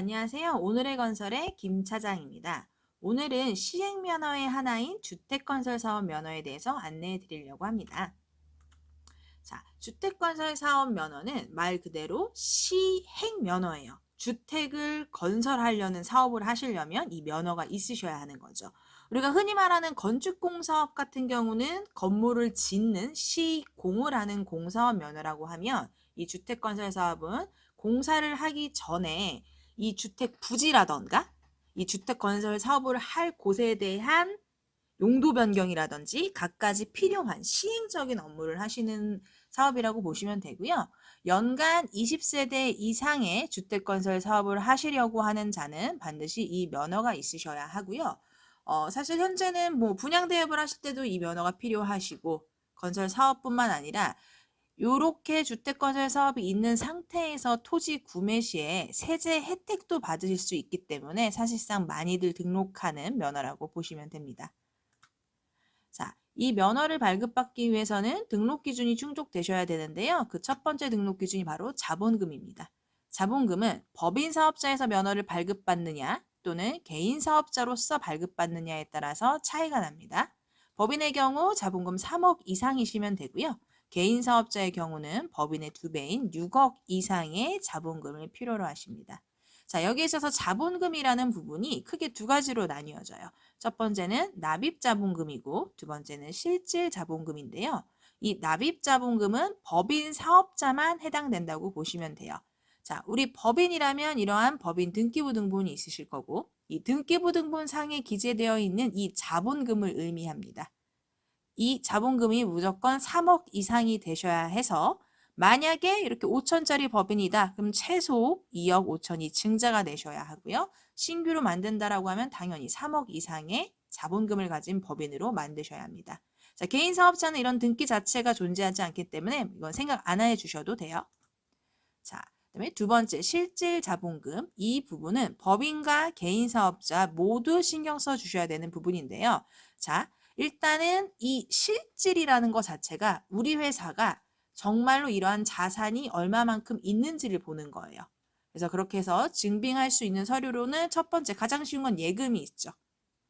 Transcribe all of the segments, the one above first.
안녕하세요. 오늘의 건설의 김 차장입니다. 오늘은 시행면허의 하나인 주택건설사업 면허에 대해서 안내해 드리려고 합니다. 자, 주택건설사업 면허는 말 그대로 시행면허예요. 주택을 건설하려는 사업을 하시려면 이 면허가 있으셔야 하는 거죠. 우리가 흔히 말하는 건축공사업 같은 경우는 건물을 짓는 시공을 하는 공사업 면허라고 하면 이 주택건설사업은 공사를 하기 전에 이 주택 부지라던가 이 주택건설 사업을 할 곳에 대한 용도 변경이라든지 갖가지 필요한 시행적인 업무를 하시는 사업이라고 보시면 되고요. 연간 20세대 이상의 주택건설 사업을 하시려고 하는 자는 반드시 이 면허가 있으셔야 하고요. 사실 현재는 뭐 분양대업을 하실 때도 이 면허가 필요하시고 건설 사업뿐만 아니라 요렇게 주택건설 사업이 있는 상태에서 토지 구매 시에 세제 혜택도 받으실 수 있기 때문에 사실상 많이들 등록하는 면허라고 보시면 됩니다. 자, 이 면허를 발급받기 위해서는 등록 기준이 충족되셔야 되는데요. 그 첫 번째 등록 기준이 바로 자본금입니다. 자본금은 법인 사업자에서 면허를 발급받느냐 또는 개인 사업자로서 발급받느냐에 따라서 차이가 납니다. 법인의 경우 자본금 3억 이상이시면 되고요. 개인 사업자의 경우는 법인의 2배인 6억 이상의 자본금을 필요로 하십니다. 자, 여기에 있어서 자본금이라는 부분이 크게 두 가지로 나뉘어져요. 첫 번째는 납입 자본금이고 두 번째는 실질 자본금인데요. 이 납입 자본금은 법인 사업자만 해당된다고 보시면 돼요. 자, 우리 법인이라면 이러한 법인 등기부 등본이 있으실 거고 이 등기부 등본 상에 기재되어 있는 이 자본금을 의미합니다. 이 자본금이 무조건 3억 이상이 되셔야 해서 만약에 이렇게 5천짜리 법인이다. 그럼 최소 2억 5천이 증자가 되셔야 하고요. 신규로 만든다라고 하면 당연히 3억 이상의 자본금을 가진 법인으로 만드셔야 합니다. 자, 개인 사업자는 이런 등기 자체가 존재하지 않기 때문에 이건 생각 안 해 주셔도 돼요. 자, 그다음에 두 번째 실질 자본금. 이 부분은 법인과 개인 사업자 모두 신경 써 주셔야 되는 부분인데요. 자, 일단은 이 실질이라는 것 자체가 우리 회사가 정말로 이러한 자산이 얼마만큼 있는지를 보는 거예요. 그래서 그렇게 해서 증빙할 수 있는 서류로는 첫 번째 가장 쉬운 건 예금이 있죠.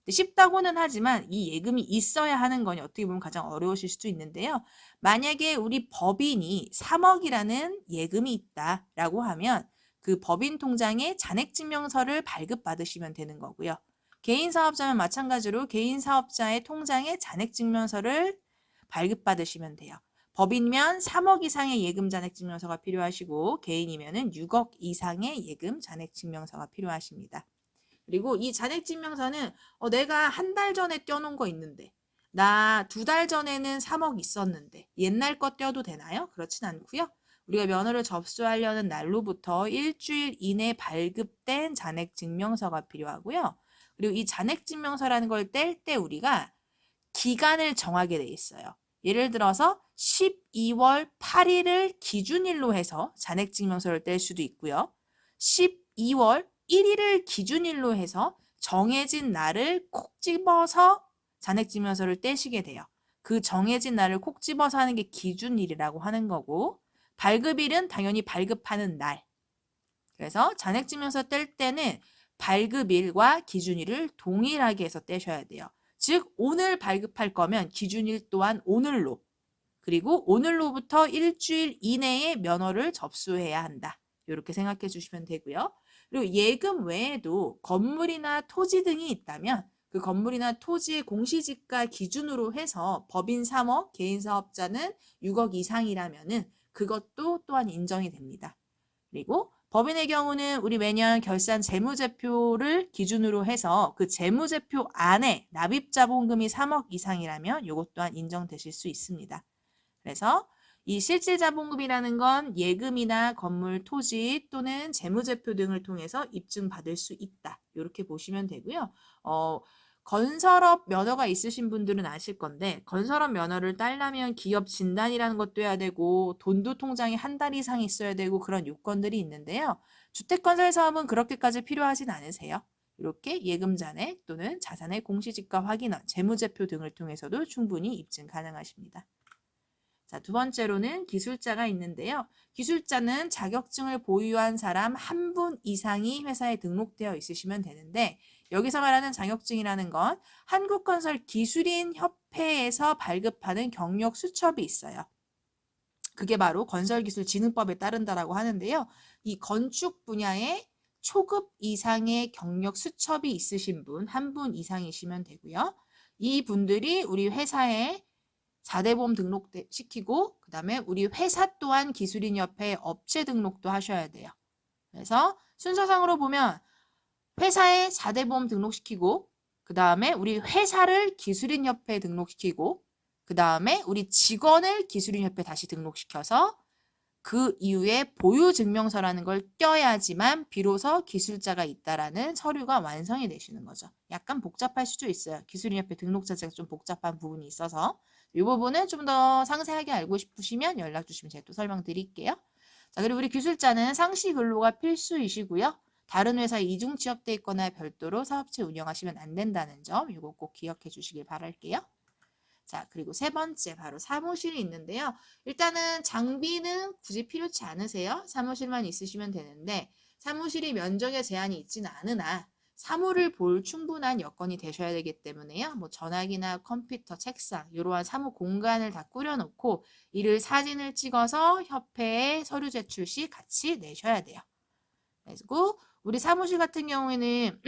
쉽다고는 하지만 이 예금이 있어야 하는 거니 어떻게 보면 가장 어려우실 수도 있는데요. 만약에 우리 법인이 3억이라는 예금이 있다라고 하면 그 법인 통장에 잔액증명서를 발급받으시면 되는 거고요. 개인 사업자면 마찬가지로 개인 사업자의 통장에 잔액증명서를 발급받으시면 돼요. 법인이면 3억 이상의 예금 잔액증명서가 필요하시고 개인이면 6억 이상의 예금 잔액증명서가 필요하십니다. 그리고 이 잔액증명서는 내가 한 달 전에 떼어놓은 거 있는데 나 2달 전에는 3억 있었는데 옛날 거 떼어도 되나요? 그렇진 않고요. 우리가 면허를 접수하려는 날로부터 일주일 이내 발급된 잔액증명서가 필요하고요. 그리고 이 잔액증명서라는 걸 뗄 때 우리가 기간을 정하게 돼 있어요. 예를 들어서 12월 8일을 기준일로 해서 잔액증명서를 뗄 수도 있고요. 12월 1일을 기준일로 해서 정해진 날을 콕 집어서 잔액증명서를 떼시게 돼요. 그 정해진 날을 콕 집어서 하는 게 기준일이라고 하는 거고 발급일은 당연히 발급하는 날. 그래서 잔액증명서 뗄 때는 발급일과 기준일을 동일하게 해서 떼셔야 돼요. 즉 오늘 발급할 거면 기준일 또한 오늘로 그리고 오늘로부터 일주일 이내에 면허를 접수해야 한다. 이렇게 생각해 주시면 되고요. 그리고 예금 외에도 건물이나 토지 등이 있다면 그 건물이나 토지의 공시지가 기준으로 해서 법인 3억, 개인 사업자는 6억 이상이라면은 그것도 또한 인정이 됩니다. 그리고 법인의 경우는 우리 매년 결산 재무제표를 기준으로 해서 그 재무제표 안에 납입자본금이 3억 이상이라면 이것 또한 인정되실 수 있습니다. 그래서 이 실질자본금이라는 건 예금이나 건물, 토지 또는 재무제표 등을 통해서 입증받을 수 있다. 이렇게 보시면 되고요. 건설업 면허가 있으신 분들은 아실 건데 건설업 면허를 따려면 기업 진단이라는 것도 해야 되고 돈도 통장에 한 달 이상 있어야 되고 그런 요건들이 있는데요. 주택건설 사업은 그렇게까지 필요하진 않으세요. 이렇게 예금 잔액 또는 자산의 공시지가 확인원, 재무제표 등을 통해서도 충분히 입증 가능하십니다. 자, 두 번째로는 기술자가 있는데요. 기술자는 자격증을 보유한 사람 한 분 이상이 회사에 등록되어 있으시면 되는데 여기서 말하는 자격증이라는 건 한국건설기술인협회에서 발급하는 경력 수첩이 있어요. 그게 바로 건설기술진흥법에 따른다라고 하는데요. 이 건축 분야에 초급 이상의 경력 수첩이 있으신 분, 한 분 이상이시면 되고요. 이 분들이 우리 회사에 4대 보험 등록 시키고 그 다음에 우리 회사 또한 기술인협회 업체 등록도 하셔야 돼요. 그래서 순서상으로 보면 회사에 4대 보험 등록시키고 그 다음에 우리 회사를 기술인협회에 등록시키고 그 다음에 우리 직원을 기술인협회에 다시 등록시켜서 그 이후에 보유증명서라는 걸 껴야지만 비로소 기술자가 있다라는 서류가 완성이 되시는 거죠. 약간 복잡할 수도 있어요. 기술인협회 등록 자체가 좀 복잡한 부분이 있어서 이 부분은 좀 더 상세하게 알고 싶으시면 연락 주시면 제가 또 설명드릴게요. 자, 그리고 우리 기술자는 상시 근로가 필수이시고요. 다른 회사에 이중 취업돼 있거나 별도로 사업체 운영하시면 안 된다는 점 이거 꼭 기억해 주시길 바랄게요. 자, 그리고 세 번째 바로 사무실이 있는데요. 일단은 장비는 굳이 필요치 않으세요. 사무실만 있으시면 되는데 사무실이 면적에 제한이 있지는 않으나 사무를 볼 충분한 여건이 되셔야 되기 때문에요. 뭐 전화기나 컴퓨터, 책상 이러한 사무 공간을 다 꾸려놓고 이를 사진을 찍어서 협회에 서류 제출 시 같이 내셔야 돼요. 그리고 우리 사무실 같은 경우에는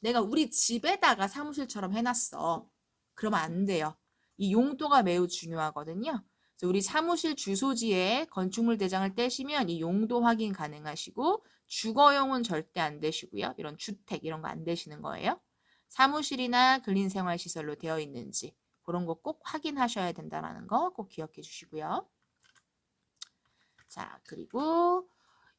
내가 우리 집에다가 사무실처럼 해놨어. 그러면 안 돼요. 이 용도가 매우 중요하거든요. 그래서 우리 사무실 주소지에 건축물 대장을 떼시면 이 용도 확인 가능하시고 주거용은 절대 안 되시고요. 이런 주택 이런 거 안 되시는 거예요. 사무실이나 근린생활시설로 되어 있는지 그런 거 꼭 확인하셔야 된다는 거 꼭 기억해 주시고요. 자, 그리고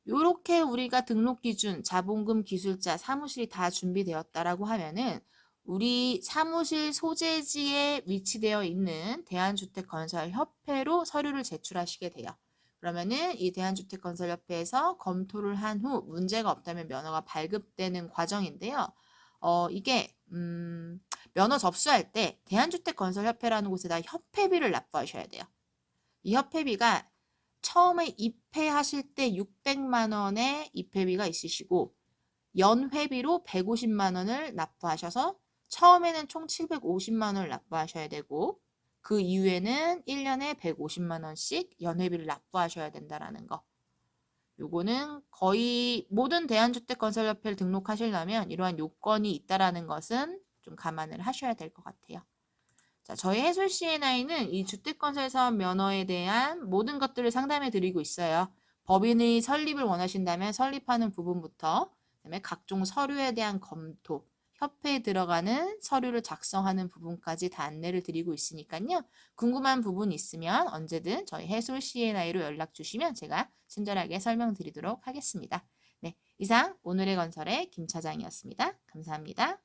요렇게 우리가 등록 기준, 자본금 기술자, 사무실이 다 준비되었다라고 하면은 우리 사무실 소재지에 위치되어 있는 대한주택건설협회로 서류를 제출하시게 돼요. 그러면은 이 대한주택건설협회에서 검토를 한 후 문제가 없다면 면허가 발급되는 과정인데요. 이게 면허 접수할 때 대한주택건설협회라는 곳에다 협회비를 납부하셔야 돼요. 이 협회비가 처음에 입회하실 때 600만 원의 입회비가 있으시고 연회비로 150만 원을 납부하셔서 처음에는 총 750만 원을 납부하셔야 되고 그 이후에는 1년에 150만 원씩 연회비를 납부하셔야 된다라는 거. 요거는 거의 모든 대한주택건설협회를 등록하시려면 이러한 요건이 있다라는 것은 좀 감안을 하셔야 될 것 같아요. 자, 저희 해솔 C&I는 이 주택건설사업 면허에 대한 모든 것들을 상담해 드리고 있어요. 법인의 설립을 원하신다면 설립하는 부분부터 그다음에 각종 서류에 대한 검토, 협회에 들어가는 서류를 작성하는 부분까지 다 안내를 드리고 있으니까요. 궁금한 부분 있으면 언제든 저희 해솔 C&I로 연락 주시면 제가 친절하게 설명드리도록 하겠습니다. 네, 이상 오늘의 건설의 김 차장이었습니다. 감사합니다.